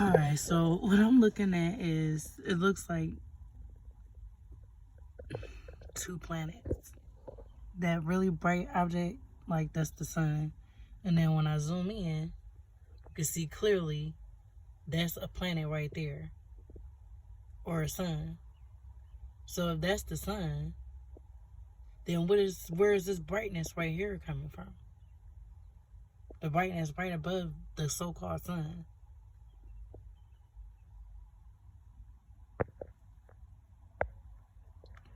Alright, so what I'm looking at is, it looks like two planets. That really bright object, like that's the sun. And then when I zoom in, you can see clearly that's a planet right there. Or a sun. So if that's the sun, then where is this brightness right here coming from? The brightness right above the so-called sun.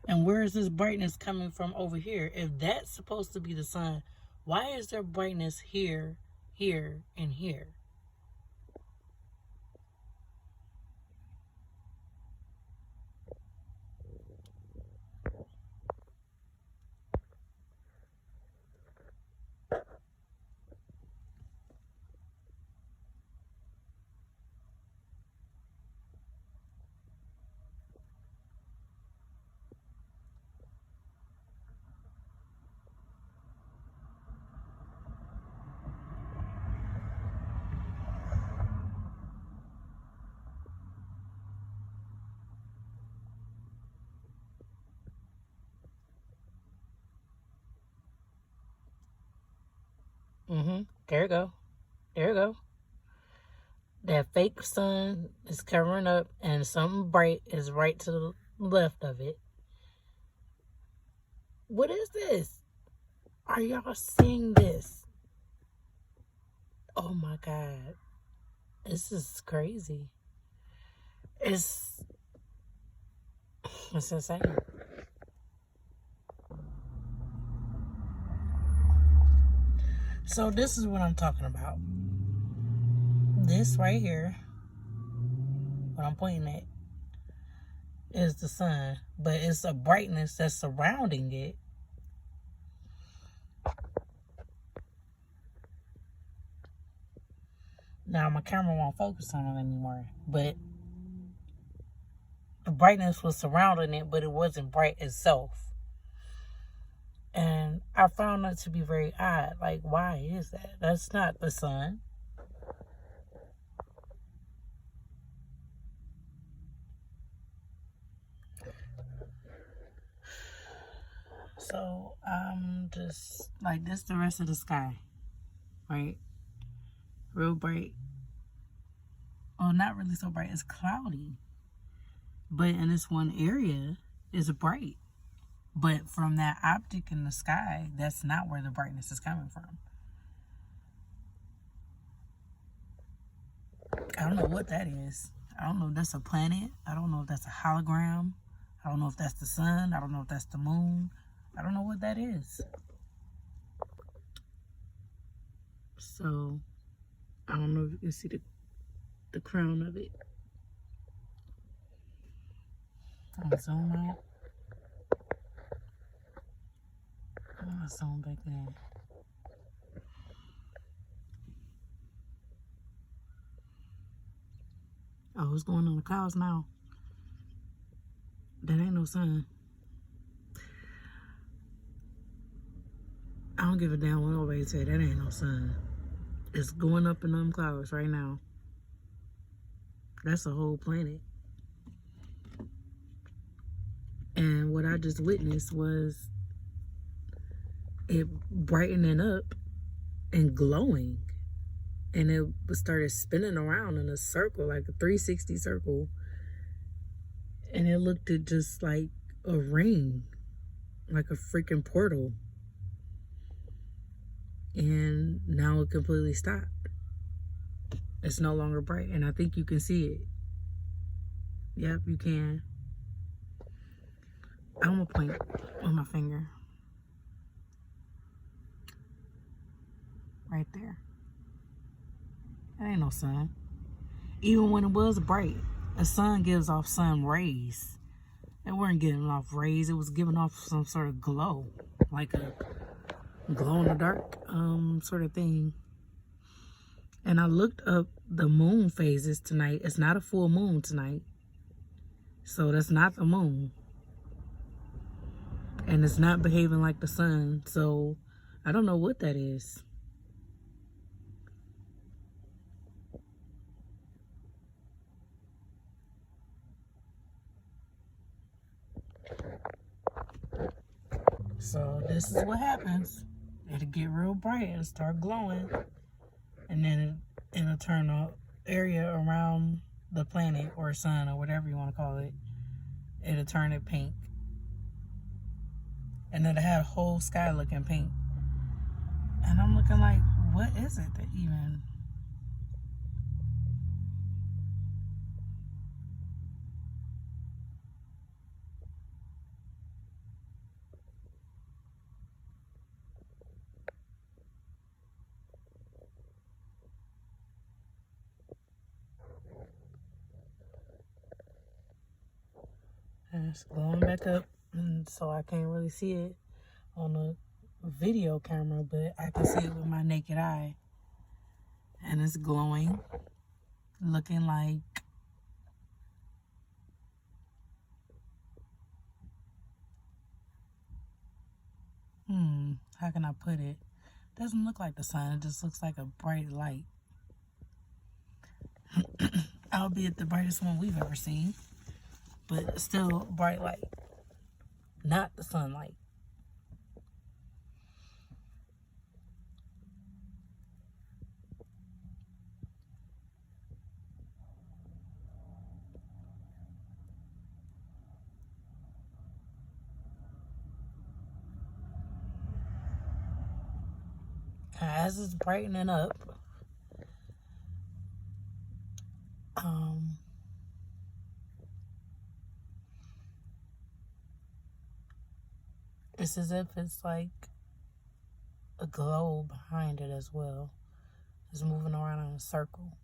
And where is this brightness coming from over here? If that's supposed to be the sun, why is there brightness here, here, and here? There you go. There you go. That fake sun is covering up and something bright is right to the left of it. What is this? Are y'all seeing this? Oh my God. This is crazy. It's insane. So this is what I'm talking about. This right here, what I'm pointing at, is the sun. But it's a brightness that's surrounding it. Now my camera won't focus on it anymore. But the brightness was surrounding it, but it wasn't bright itself. And I found that to be very odd. Like, why is that? That's not the sun. So, just, like, this the rest of the sky. Right? Real bright. Well, not really so bright. It's cloudy. But in this one area, it's bright. But from that optic in the sky, that's not where the brightness is coming from. I don't know what that is. I don't know if that's a planet. I don't know if that's a hologram. I don't know if that's the sun. I don't know if that's the moon. I don't know what that is. So, I don't know if you can see the crown of it. I'm gonna zoom out. I'm gonna zoom back in. Oh, what's going on in the clouds now? That ain't no sun. I don't give a damn what nobody say. That ain't no sun. It's going up in them clouds right now. That's a whole planet. And what I just witnessed was it brightening up and glowing. And it started spinning around in a circle, like a 360 circle. And it looked at just like a ring, like a freaking portal. And now it completely stopped. It's no longer bright, and I think you can see it. Yep, you can. I'm gonna point with my finger. Right there. That ain't no sun. Even when it was bright, a sun gives off sun rays. It weren't giving off rays, it was giving off some sort of glow. Like a glow in the dark sort of thing. And I looked up the moon phases tonight. It's not a full moon tonight. So that's not the moon. And it's not behaving like the sun. So I don't know what that is. So this is what happens. It'll get real bright and start glowing, and then it'll turn the area around the planet or sun or whatever you want to call it, it'll turn it pink. And then it had a whole sky looking pink. And I'm looking like, what is it that even? And it's glowing back up, and so I can't really see it on the video camera, but I can see it with my naked eye. And it's glowing, looking like how can I put it? Doesn't look like the sun, it just looks like a bright light. Albeit the brightest one we've ever seen, but still bright light, not the sunlight. As it's brightening up, it's as if it's like a glow behind it as well. It's moving around in a circle.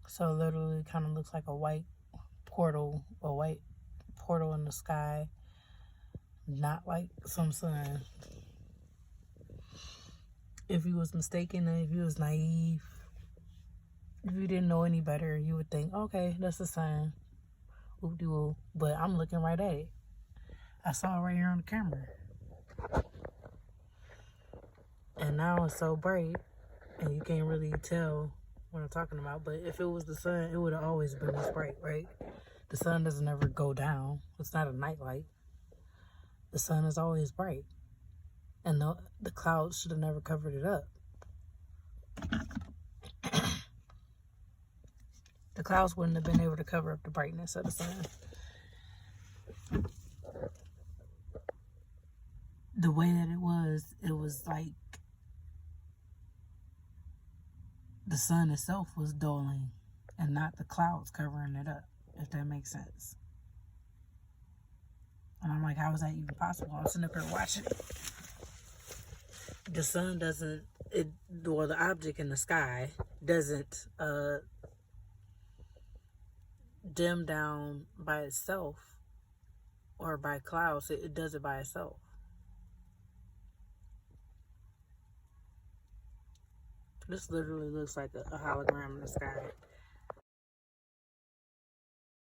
So literally it kind of looks like a white portal in the sky. Not like some sun. If you was mistaken, if you was naive, if you didn't know any better, you would think, okay, that's the sun. Oop-de-woo. But I'm looking right at it. I saw it right here on the camera. And now it's so bright, and you can't really tell what I'm talking about. But if it was the sun, it would have always been this bright, right? The sun doesn't ever go down. It's not a nightlight. The sun is always bright. And the clouds should have never covered it up. The clouds wouldn't have been able to cover up the brightness of the sun. The way that it was like the sun itself was dulling and not the clouds covering it up, if that makes sense. And I'm like, how is that even possible? I'm sitting up here watching it. The sun doesn't, the object in the sky doesn't dim down by itself or by clouds. It does it by itself. This literally looks like a hologram in the sky.